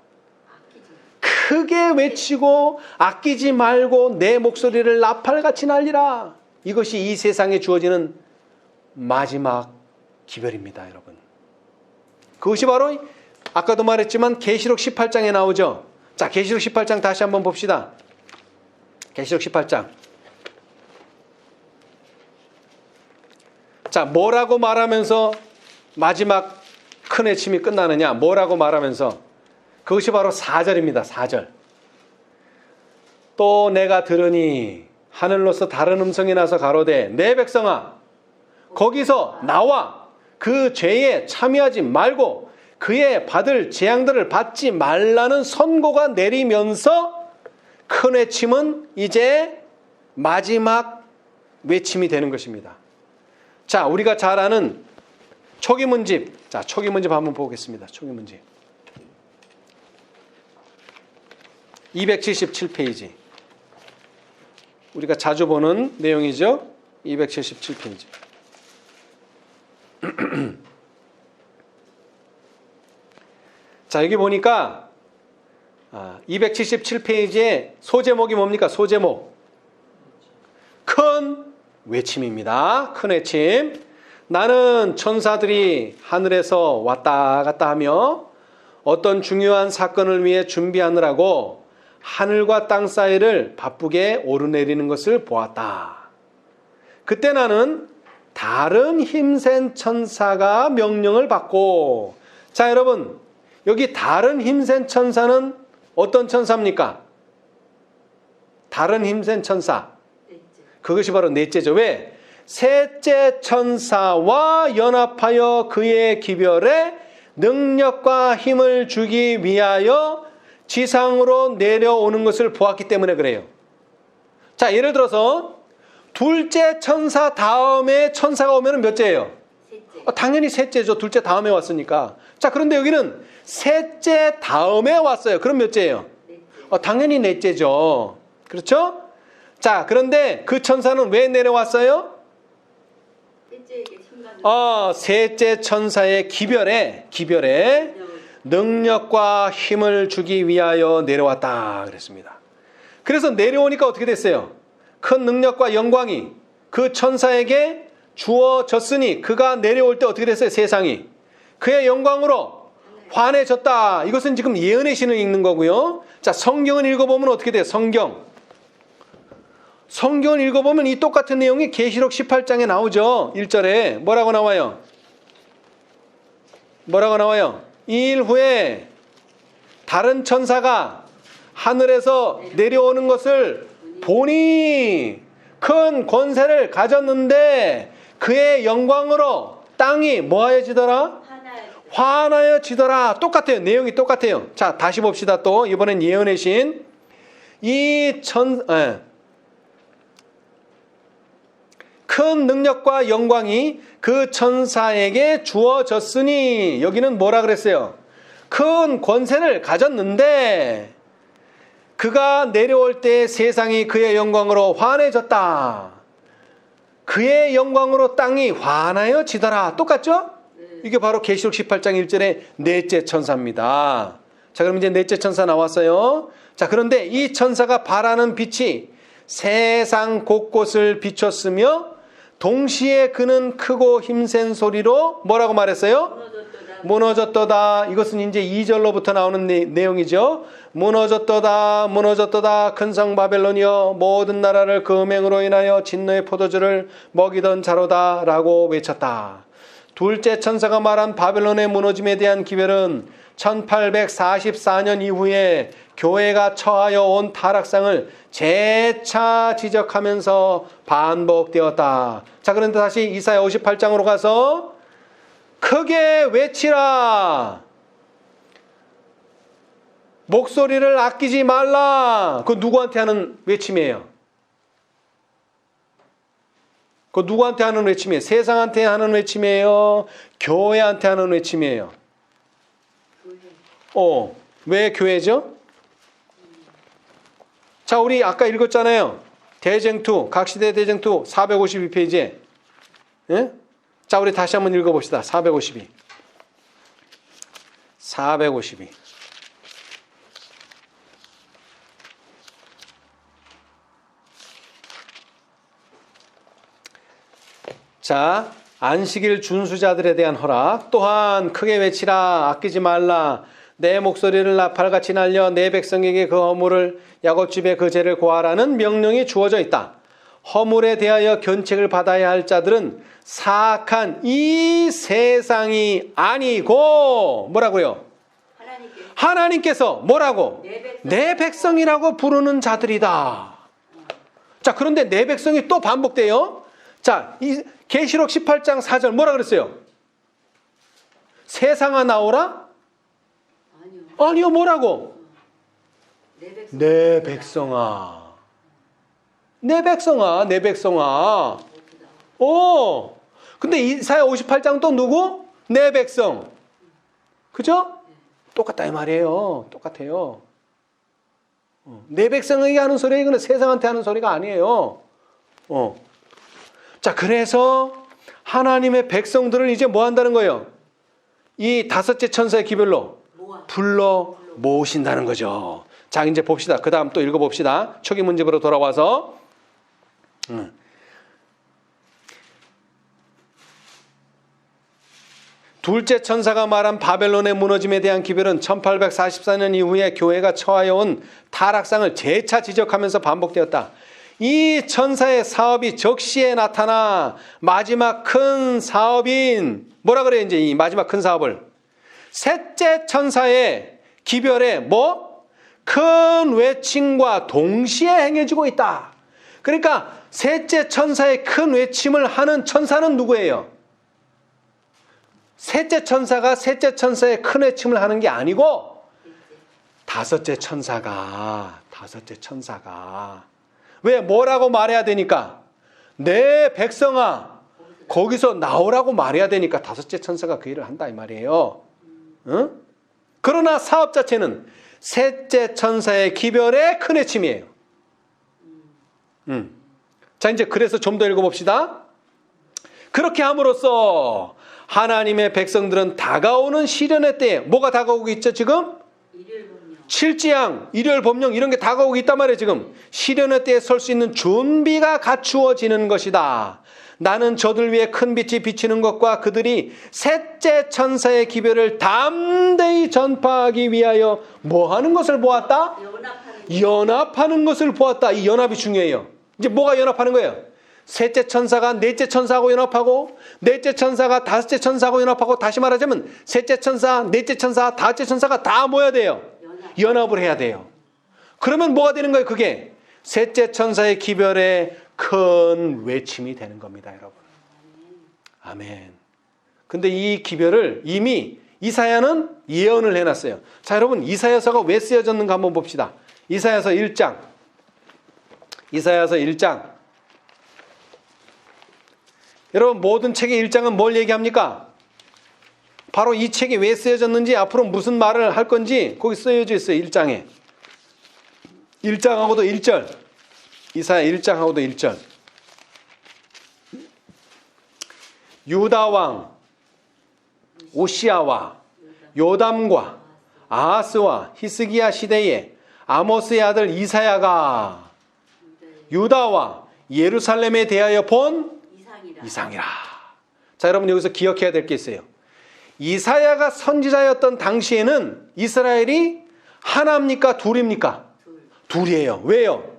크게 외치고 아끼지 말고 내 목소리를 나팔같이 날리라. 이것이 이 세상에 주어지는 마지막 기별입니다, 여러분. 그것이 바로 아까도 말했지만 계시록 18장에 나오죠. 자, 계시록 18장 다시 한번 봅시다. 계시록 18장. 자, 뭐라고 말하면서 마지막 큰 외침이 끝나느냐? 뭐라고 말하면서? 그것이 바로 4절입니다. 4절. 또 내가 들으니 하늘로서 다른 음성이 나서 가로되 내 백성아 거기서 나와 그 죄에 참여하지 말고 그의 받을 재앙들을 받지 말라는 선고가 내리면서 큰 외침은 이제 마지막 외침이 되는 것입니다. 자, 우리가 잘 아는 초기문집. 자, 초기문집 한번 보겠습니다. 초기문집. 277페이지. 우리가 자주 보는 내용이죠. 277페이지. 자, 여기 보니까 277페이지에 소제목이 뭡니까? 소제목. 큰 외침입니다. 큰 외침. 나는 천사들이 하늘에서 왔다 갔다 하며 어떤 중요한 사건을 위해 준비하느라고 하늘과 땅 사이를 바쁘게 오르내리는 것을 보았다. 그때 나는 다른 힘센 천사가 명령을 받고, 자, 여러분, 여기 다른 힘센 천사는 어떤 천사입니까? 다른 힘센 천사. 그것이 바로 넷째죠. 왜? 셋째 천사와 연합하여 그의 기별에 능력과 힘을 주기 위하여 지상으로 내려오는 것을 보았기 때문에 그래요. 자, 예를 들어서 둘째 천사 다음에 천사가 오면 몇째예요? 셋째. 당연히 셋째죠. 둘째 다음에 왔으니까. 자, 그런데 여기는 셋째 다음에 왔어요. 그럼 몇째예요? 넷째. 당연히 넷째죠. 그렇죠? 자, 그런데 그 천사는 왜 내려왔어요? 셋째에게 순간. 셋째 천사의 기별에 능력과 힘을 주기 위하여 내려왔다 그랬습니다. 그래서 내려오니까 어떻게 됐어요? 큰 능력과 영광이 그 천사에게 주어졌으니 그가 내려올 때 어떻게 됐어요? 세상이 그의 영광으로 환해졌다. 이것은 지금 예언의 신을 읽는 거고요. 자, 성경을 읽어보면 어떻게 돼요? 성경을 읽어보면 이 똑같은 내용이 계시록 18장에 나오죠. 1절에 뭐라고 나와요? 이 일 후에 다른 천사가 하늘에서 내려오는 것을 보니 큰 권세를 가졌는데 그의 영광으로 땅이 뭐하여지더라? 환하여지더라. 똑같아요. 내용이 똑같아요. 자, 다시 봅시다. 또 이번엔 예언의 신. 큰 능력과 영광이 그 천사에게 주어졌으니 여기는 뭐라 그랬어요? 큰 권세를 가졌는데 그가 내려올 때 세상이 그의 영광으로 환해졌다. 그의 영광으로 땅이 환하여지더라. 똑같죠? 이게 바로 계시록 18장 1절의 넷째 천사입니다. 자, 그럼 이제 넷째 천사 나왔어요. 자, 그런데 이 천사가 발하는 빛이 세상 곳곳을 비췄으며 동시에 그는 크고 힘센 소리로 뭐라고 말했어요? 무너졌도다. 이것은 이제 2절로부터 나오는 내용이죠. 무너졌도다. 큰 성 바벨론이여 모든 나라를 그 음행으로 인하여 진노의 포도주를 먹이던 자로다 라고 외쳤다. 둘째 천사가 말한 바벨론의 무너짐에 대한 기별은 1844년 이후에 교회가 처하여 온 타락상을 재차 지적하면서 반복되었다. 자, 그런데 다시 이사야 58장으로 가서 크게 외치라. 목소리를 아끼지 말라. 그거 누구한테 하는 외침이에요? 그거 누구한테 하는 외침이에요? 세상한테 하는 외침이에요? 교회한테 하는 외침이에요? 왜 교회죠? 자, 우리 아까 읽었잖아요. 대쟁투, 각시대 대쟁투 452페이지에. 예? 자, 우리 다시 한번 읽어봅시다. 452. 자, 안식일 준수자들에 대한 허락. 또한 크게 외치라. 아끼지 말라. 내 목소리를 나팔같이 날려 내 백성에게 그 허물을 야곱집에 그 죄를 고하라는 명령이 주어져 있다. 허물에 대하여 견책을 받아야 할 자들은 사악한 이 세상이 아니고 뭐라고요? 하나님께서 뭐라고? 내 백성이라고 부르는 자들이다. 자, 그런데 내 백성이 또 반복돼요. 자, 이 계시록 18장 4절 뭐라 그랬어요? 세상아 나오라? 아니요, 뭐라고? 내 백성아. 근데 이사야 58장 또 누구? 내 백성. 그죠? 똑같다 이 말이에요. 똑같아요. 내 백성에게 하는 소리가 이거는 세상한테 하는 소리가 아니에요. 자, 그래서 하나님의 백성들을 이제 뭐 한다는 거예요? 이 다섯째 천사의 기별로 불러 모으신다는 거죠. 자, 이제 봅시다. 그 다음 또 읽어봅시다. 초기 문집으로 돌아와서. 둘째 천사가 말한 바벨론의 무너짐에 대한 기별은 1844년 이후에 교회가 처하여 온 타락상을 재차 지적하면서 반복되었다. 이 천사의 사업이 적시에 나타나 마지막 큰 사업인 뭐라 그래요? 이제 이 마지막 큰 사업을 셋째 천사의 기별에 뭐? 큰 외침과 동시에 행해지고 있다. 그러니까 셋째 천사의 큰 외침을 하는 천사는 누구예요? 셋째 천사가 셋째 천사의 큰 외침을 하는 게 아니고 다섯째 천사가 왜 뭐라고 말해야 되니까 내 백성아, 거기서 나오라고 말해야 되니까 다섯째 천사가 그 일을 한다 이 말이에요. 응? 그러나 사업 자체는 셋째 천사의 기별의 큰 해침이에요. 자, 이제 그래서 좀 더 읽어봅시다. 그렇게 함으로써 하나님의 백성들은 다가오는 시련의 때에 뭐가 다가오고 있죠 지금? 일요일범령. 칠지양, 일요일범령 이런 게 다가오고 있단 말이에요 지금. 시련의 때에 설 수 있는 준비가 갖추어지는 것이다. 나는 저들 위에 큰 빛이 비치는 것과 그들이 셋째 천사의 기별을 담대히 전파하기 위하여 뭐 하는 것을 보았다? 연합하는 것을 보았다. 이 연합이 중요해요. 이제 뭐가 연합하는 거예요? 셋째 천사가 넷째 천사하고 연합하고, 넷째 천사가 다섯째 천사하고 연합하고, 다시 말하자면 셋째 천사, 넷째 천사, 다섯째 천사가 다 모여야 돼요. 연합을 해야 돼요. 그러면 뭐가 되는 거예요? 그게 셋째 천사의 기별의 큰 외침이 되는 겁니다, 여러분. 아멘. 근데 이 기별을 이미 이사야는 예언을 해놨어요. 자, 여러분, 이사야서가 왜 쓰여졌는가 한번 봅시다. 이사야서 1장. 이사야서 1장. 여러분, 모든 책의 1장은 뭘 얘기합니까? 바로 이 책이 왜 쓰여졌는지, 앞으로 무슨 말을 할 건지 거기 쓰여져 있어요. 1장에. 1장하고도 1절. 이사야 1장하고도 1절. 유다 왕 오시아와 요담과 아하스와 히스기야 시대에 아모스의 아들 이사야가 유다와 예루살렘에 대하여 본 이상이라. 자, 여러분 여기서 기억해야 될 게 있어요. 이사야가 선지자였던 당시에는 이스라엘이 하나입니까? 둘입니까? 둘이에요. 왜요?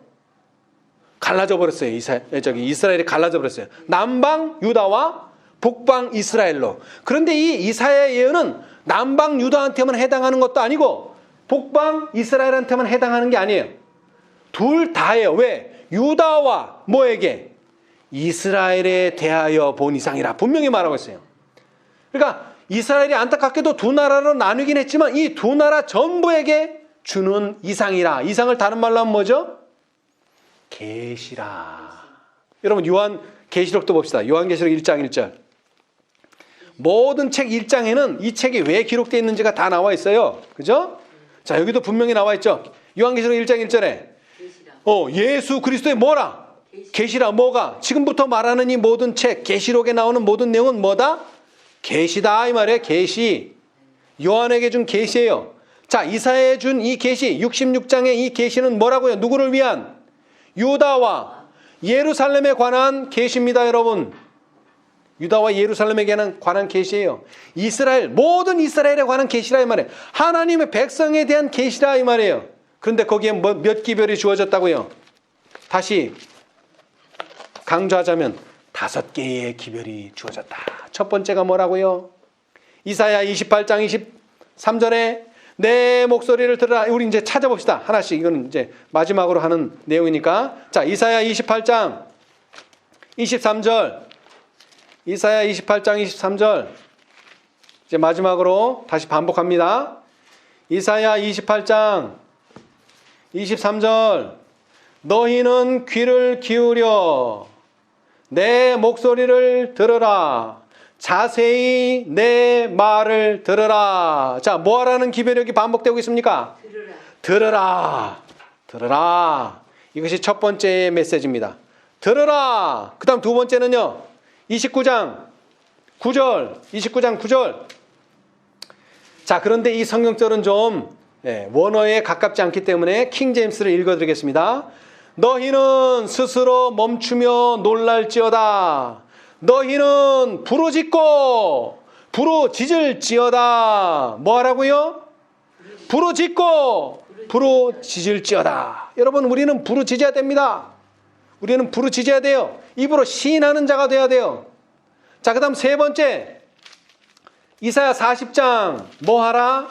갈라져 버렸어요. 이스라엘이 갈라져 버렸어요. 남방 유다와 북방 이스라엘로. 그런데 이 이사야의 예언은 남방 유다한테만 해당하는 것도 아니고 북방 이스라엘한테만 해당하는 게 아니에요. 둘 다예요. 왜? 유다와 뭐에게? 이스라엘에 대하여 본 이상이라 분명히 말하고 있어요. 그러니까 이스라엘이 안타깝게도 두 나라로 나누긴 했지만 이 두 나라 전부에게 주는 이상이라. 이상을 다른 말로 하면 뭐죠? 계시라. 여러분 요한 계시록도 봅시다. 요한계시록 1장 1절. 모든 책 1장에는 이 책이 왜 기록되어 있는지가 다 나와 있어요. 그죠? 자, 여기도 분명히 나와 있죠. 요한계시록 1장 1절에 예수 그리스도의 뭐라? 계시라. 뭐가? 지금부터 말하는 이 모든 책 계시록에 나오는 모든 내용은 뭐다? 계시다 이 말이에요. 계시. 요한에게 준 계시예요. 자, 이사야에 준 이 계시 66장의 이 계시는 뭐라고요? 누구를 위한? 유다와 예루살렘에 관한 계시입니다, 여러분. 유다와 예루살렘에 관한 계시예요. 이스라엘, 모든 이스라엘에 관한 계시라 이 말이에요. 하나님의 백성에 대한 계시라 이 말이에요. 그런데 거기에 몇 기별이 주어졌다고요? 다시 강조하자면 5개의 기별이 주어졌다. 첫 번째가 뭐라고요? 이사야 28장 23절에 내 목소리를 들으라. 우리 이제 찾아봅시다. 하나씩. 이건 이제 마지막으로 하는 내용이니까. 자, 이사야 28장 23절. 이사야 28장 23절. 이제 마지막으로 다시 반복합니다. 이사야 28장 23절. 너희는 귀를 기울여 내 목소리를 들으라. 자세히 내 말을 들으라. 자, 뭐하라는 기별력이 반복되고 있습니까? 들으라. 들으라. 이것이 첫 번째 메시지입니다. 들으라. 그 다음 두 번째는요. 29장 9절. 29장 9절. 자, 그런데 이 성경절은 좀 원어에 가깝지 않기 때문에 킹제임스를 읽어드리겠습니다. 너희는 스스로 멈추며 놀랄지어다. 너희는 부르짖고 부르짖을지어다. 뭐 하라고요? 부르짖고 부르짖을지어다. 여러분, 우리는 부르짖어야 됩니다. 우리는 부르짖어야 돼요. 입으로 시인하는 자가 돼야 돼요. 자, 그 다음 세 번째, 이사야 40장 뭐 하라?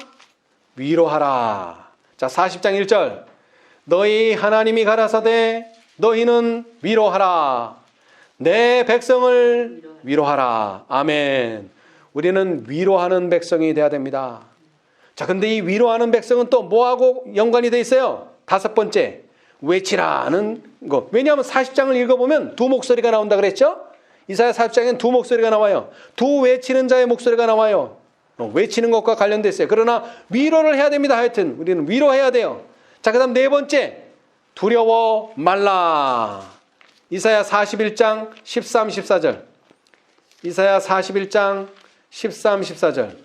위로하라. 자, 40장 1절. 너희 하나님이 가라사대 너희는 위로하라. 내 백성을 위로하라. 아멘. 우리는 위로하는 백성이 되어야 됩니다. 자, 근데 이 위로하는 백성은 또 뭐하고 연관이 되어 있어요? 다섯 번째, 외치라는 거. 왜냐하면 40장을 읽어보면 두 목소리가 나온다 그랬죠? 이사야 40장에는 두 목소리가 나와요. 두 외치는 자의 목소리가 나와요. 외치는 것과 관련됐어요. 그러나 위로를 해야 됩니다. 하여튼 우리는 위로해야 돼요. 자, 그 다음 네 번째, 두려워 말라. 이사야 41장 13, 14절. 이사야 41장 13, 14절.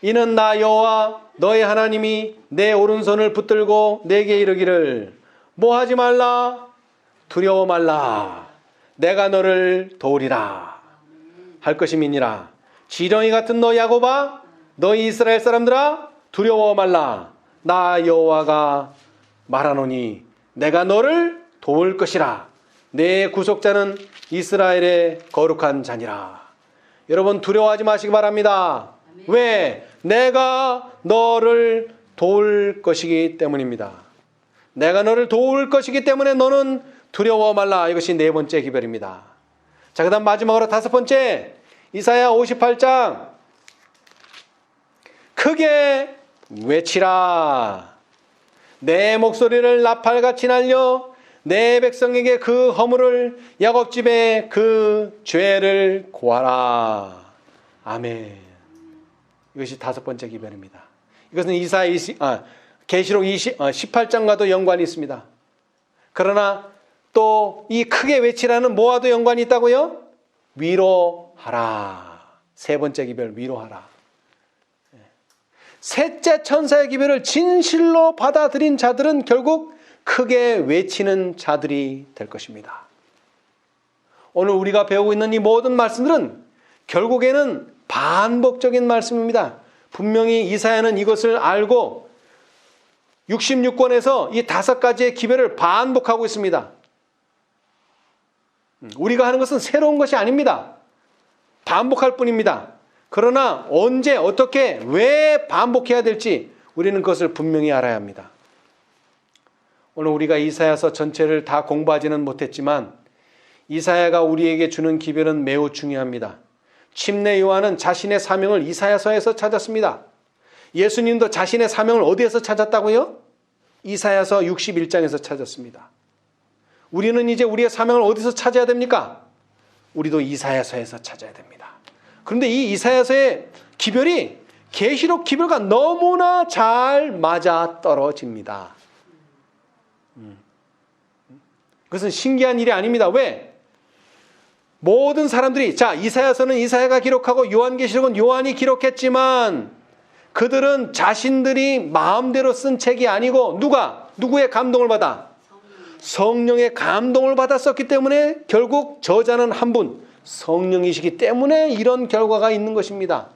이는 나 여호와 너의 하나님이 내 오른손을 붙들고 내게 이르기를 뭐하지 말라, 두려워 말라, 내가 너를 도우리라 할 것임이니라. 지렁이 같은 너 야곱아, 너희 이스라엘 사람들아, 두려워 말라. 나 여호와가 말하노니 내가 너를 도울 것이라. 내 구속자는 이스라엘의 거룩한 자니라. 여러분 두려워하지 마시기 바랍니다. 왜? 내가 너를 도울 것이기 때문입니다. 내가 너를 도울 것이기 때문에 너는 두려워 말라. 이것이 네 번째 기별입니다. 자, 그 다음 마지막으로 다섯 번째, 이사야 58장 크게 외치라. 내 목소리를 나팔같이 날려 내 백성에게 그 허물을, 야곱집에 그 죄를 고하라. 아멘. 이것이 다섯 번째 기별입니다. 이것은 계시록 18장과도 연관이 있습니다. 그러나 또 이 크게 외치라는 뭐와도 연관이 있다고요? 위로하라. 세 번째 기별, 위로하라. 셋째 천사의 기별을 진실로 받아들인 자들은 결국 크게 외치는 자들이 될 것입니다. 오늘 우리가 배우고 있는 이 모든 말씀들은 결국에는 반복적인 말씀입니다. 분명히 이사야는 이것을 알고 66권에서 이 다섯 가지의 기별을 반복하고 있습니다. 우리가 하는 것은 새로운 것이 아닙니다. 반복할 뿐입니다. 그러나 언제, 어떻게, 왜 반복해야 될지 우리는 그것을 분명히 알아야 합니다. 오늘 우리가 이사야서 전체를 다 공부하지는 못했지만 이사야가 우리에게 주는 기별은 매우 중요합니다. 침례 요한은 자신의 사명을 이사야서에서 찾았습니다. 예수님도 자신의 사명을 어디에서 찾았다고요? 이사야서 61장에서 찾았습니다. 우리는 이제 우리의 사명을 어디서 찾아야 됩니까? 우리도 이사야서에서 찾아야 됩니다. 그런데 이 이사야서의 기별이 계시록 기별과 너무나 잘 맞아 떨어집니다. 그것은 신기한 일이 아닙니다. 왜? 모든 사람들이, 자, 이사야서는 이사야가 기록하고 요한계시록은 요한이 기록했지만 그들은 자신들이 마음대로 쓴 책이 아니고 누구의 감동을 받아? 성령의 감동을 받았었기 때문에 결국 저자는 한 분, 성령이시기 때문에 이런 결과가 있는 것입니다.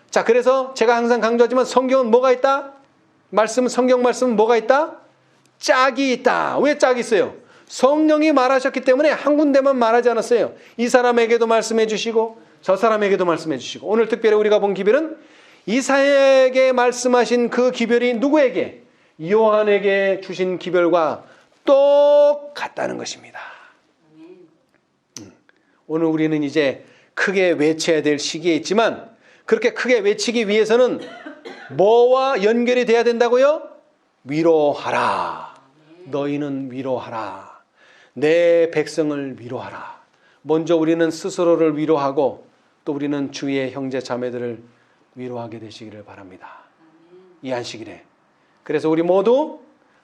자, 그래서 제가 항상 강조하지만 성경은 뭐가 있다? 성경 말씀은 뭐가 있다? 짝이 있다. 왜 짝이 있어요? 성령이 말하셨기 때문에 한 군데만 말하지 않았어요. 이 사람에게도 말씀해 주시고 저 사람에게도 말씀해 주시고, 오늘 특별히 우리가 본 기별은 이사야에게 말씀하신 그 기별이 누구에게? 요한에게 주신 기별과 똑같다는 것입니다. 오늘 우리는 이제 크게 외쳐야 될 시기에 있지만 그렇게 크게 외치기 위해서는 뭐와 연결이 돼야 된다고요? 위로하라. 너희는 위로하라. 내 백성을 위로하라. 먼저 우리는 스스로를 위로하고 또 우리는 주위의 형제 자매들을 위로하게 되시기를 바랍니다. 이 안식일에. 그래서 우리 모두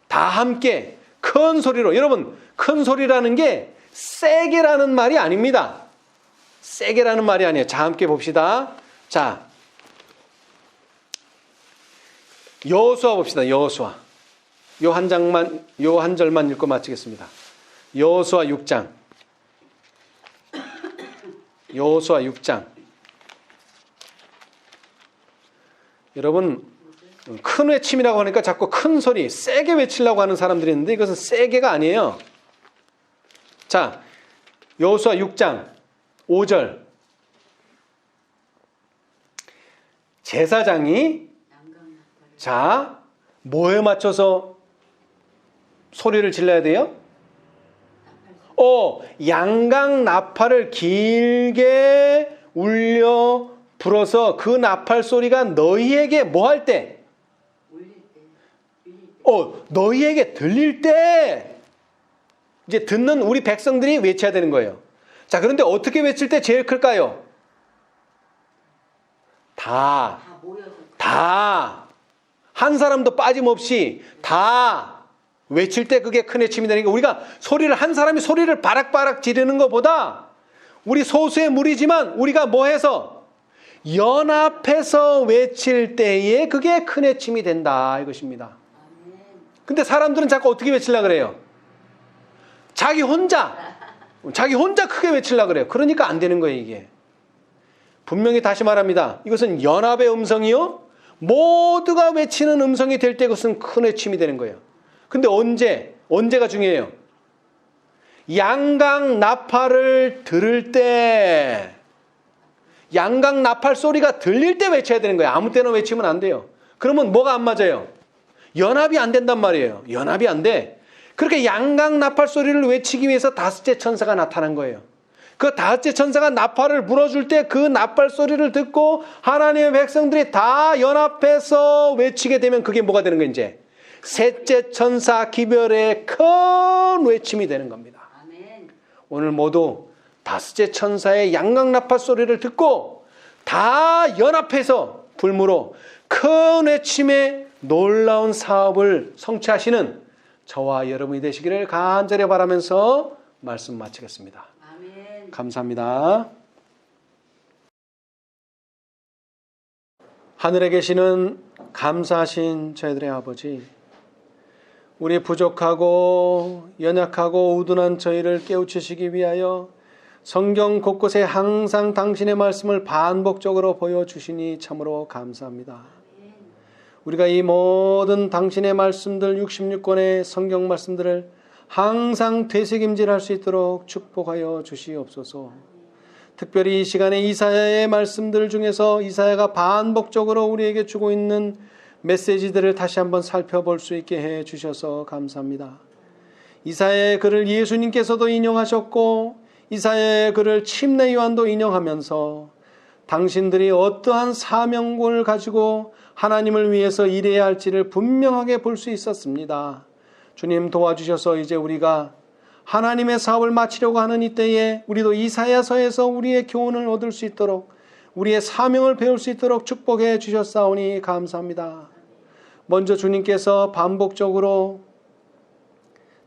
다 함께 큰 소리로, 여러분 큰 소리라는 게 세게라는 말이 아닙니다. 세게라는 말이 아니에요. 자, 함께 봅시다. 자, 여호수아 봅시다. 여호수아. 요 한 절만 읽고 마치겠습니다. 여호수아 6장. 여호수아 6장. 여러분, 큰 외침이라고 하니까 자꾸 큰 소리, 세게 외치려고 하는 사람들이 있는데 이것은 세게가 아니에요. 자, 여호수아 6장 5절. 제사장이 자, 뭐에 맞춰서 소리를 질러야 돼요? 양강 나팔을 길게 울려 불어서 그 나팔 소리가 너희에게 뭐 할 때? 너희에게 들릴 때 이제 듣는 우리 백성들이 외쳐야 되는 거예요. 자, 그런데 어떻게 외칠 때 제일 클까요? 다 모여서 한 사람도 빠짐없이 다 외칠 때 그게 큰 외침이 되니까 우리가 한 사람이 소리를 바락바락 지르는 것보다 우리 소수의 무리지만 우리가 뭐 해서 연합해서 외칠 때에 그게 큰 외침이 된다 이것입니다. 근데 사람들은 자꾸 어떻게 외치려고 그래요? 자기 혼자 크게 외치려고 그래요. 그러니까 안 되는 거예요, 이게. 분명히 다시 말합니다. 이것은 연합의 음성이요. 모두가 외치는 음성이 될 때 그것은 큰 외침이 되는 거예요. 근데 언제가 중요해요? 양강 나팔을 들을 때, 양강 나팔 소리가 들릴 때 외쳐야 되는 거예요. 아무 때나 외치면 안 돼요. 그러면 뭐가 안 맞아요? 연합이 안 된단 말이에요. 연합이 안 돼. 그렇게 양강 나팔 소리를 외치기 위해서 다섯째 천사가 나타난 거예요. 그 다섯째 천사가 나팔을 불어줄 때 그 나팔 소리를 듣고 하나님의 백성들이 다 연합해서 외치게 되면 그게 뭐가 되는 거예요, 이제? 셋째 천사 기별의 큰 외침이 되는 겁니다. 아멘. 오늘 모두 다섯째 천사의 양강 나팔 소리를 듣고 다 연합해서 불무로 큰 외침의 놀라운 사업을 성취하시는 저와 여러분이 되시기를 간절히 바라면서 말씀 마치겠습니다. 아멘. 감사합니다. 하늘에 계시는 감사하신 저희들의 아버지, 우리 부족하고 연약하고 우둔한 저희를 깨우치시기 위하여 성경 곳곳에 항상 당신의 말씀을 반복적으로 보여주시니 참으로 감사합니다. 우리가 이 모든 당신의 말씀들 66권의 성경 말씀들을 항상 되새김질할 수 있도록 축복하여 주시옵소서. 특별히 이 시간에 이사야의 말씀들 중에서 이사야가 반복적으로 우리에게 주고 있는 메시지들을 다시 한번 살펴볼 수 있게 해 주셔서 감사합니다. 이사야의 글을 예수님께서도 인용하셨고 이사야의 글을 침례 요한도 인용하면서 당신들이 어떠한 사명을 가지고 하나님을 위해서 일해야 할지를 분명하게 볼 수 있었습니다. 주님 도와주셔서 이제 우리가 하나님의 사업을 마치려고 하는 이때에 우리도 이사야서에서 우리의 교훈을 얻을 수 있도록 우리의 사명을 배울 수 있도록 축복해 주셨사오니 감사합니다. 먼저 주님께서 반복적으로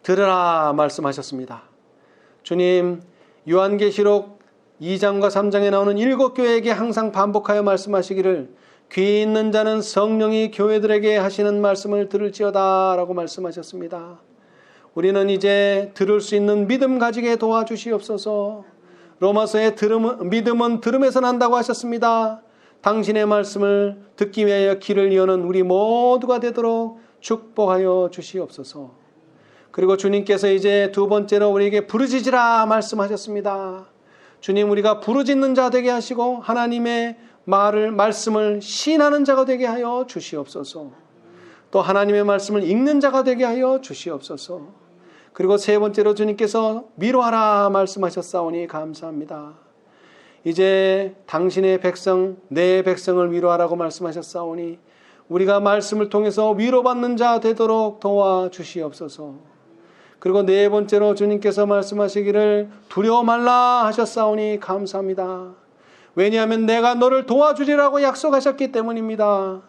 들으라 말씀하셨습니다. 주님, 요한계시록 2장과 3장에 나오는 7교회에게 항상 반복하여 말씀하시기를 귀 있는 자는 성령이 교회들에게 하시는 말씀을 들을지어다 라고 말씀하셨습니다. 우리는 이제 들을 수 있는 믿음 가지게 도와주시옵소서. 로마서의 믿음은 들음에서 난다고 하셨습니다. 당신의 말씀을 듣기 위하여 귀를 여는 우리 모두가 되도록 축복하여 주시옵소서. 그리고 주님께서 이제 두 번째로 우리에게 부르짖으라 말씀하셨습니다. 주님, 우리가 부르짖는 자 되게 하시고 하나님의 말씀을 시인하는 자가 되게 하여 주시옵소서. 또 하나님의 말씀을 읽는 자가 되게 하여 주시옵소서. 그리고 세 번째로 주님께서 위로하라 말씀하셨사오니 감사합니다. 이제 당신의 백성, 내 백성을 위로하라고 말씀하셨사오니 우리가 말씀을 통해서 위로받는 자 되도록 도와주시옵소서. 그리고 네 번째로 주님께서 말씀하시기를 두려워 말라 하셨사오니 감사합니다. 왜냐하면 내가 너를 도와주리라고 약속하셨기 때문입니다.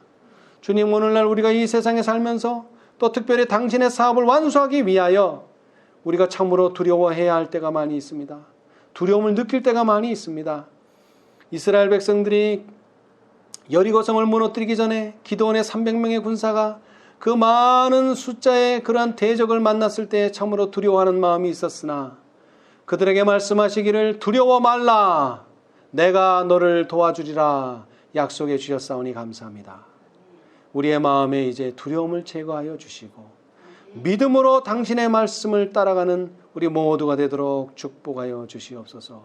주님, 오늘날 우리가 이 세상에 살면서 또 특별히 당신의 사업을 완수하기 위하여 우리가 참으로 두려워해야 할 때가 많이 있습니다. 두려움을 느낄 때가 많이 있습니다. 이스라엘 백성들이 여리고성을 무너뜨리기 전에 기드온의 300명의 군사가 그 많은 숫자의 그러한 대적을 만났을 때 참으로 두려워하는 마음이 있었으나 그들에게 말씀하시기를 두려워 말라, 내가 너를 도와주리라 약속해 주셨사오니 감사합니다. 우리의 마음에 이제 두려움을 제거하여 주시고 믿음으로 당신의 말씀을 따라가는 우리 모두가 되도록 축복하여 주시옵소서.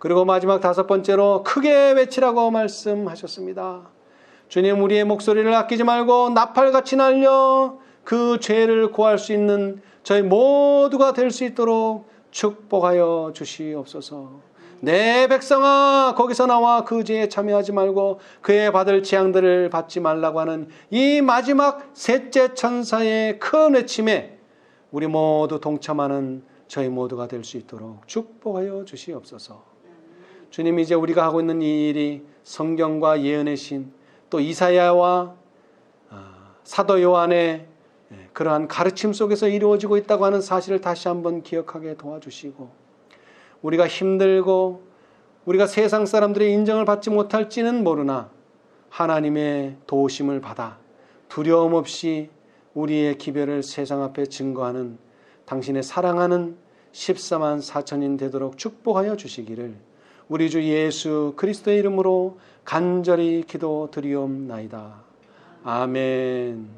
그리고 마지막 다섯 번째로 크게 외치라고 말씀하셨습니다. 주님, 우리의 목소리를 아끼지 말고 나팔같이 날려 그 죄를 고할 수 있는 저희 모두가 될 수 있도록 축복하여 주시옵소서. 내 백성아 거기서 나와 그 죄에 참여하지 말고 그의 받을 재앙들을 받지 말라고 하는 이 마지막 셋째 천사의 큰 외침에 우리 모두 동참하는 저희 모두가 될 수 있도록 축복하여 주시옵소서. 주님, 이제 우리가 하고 있는 이 일이 성경과 예언의 신, 또 이사야와 사도 요한의 그러한 가르침 속에서 이루어지고 있다고 하는 사실을 다시 한번 기억하게 도와주시고, 우리가 힘들고 우리가 세상 사람들의 인정을 받지 못할지는 모르나 하나님의 도우심을 받아 두려움 없이 우리의 기별을 세상 앞에 증거하는 당신의 사랑하는 14만 4천인 되도록 축복하여 주시기를 우리 주 예수 그리스도의 이름으로 간절히 기도드리옵나이다. 아멘.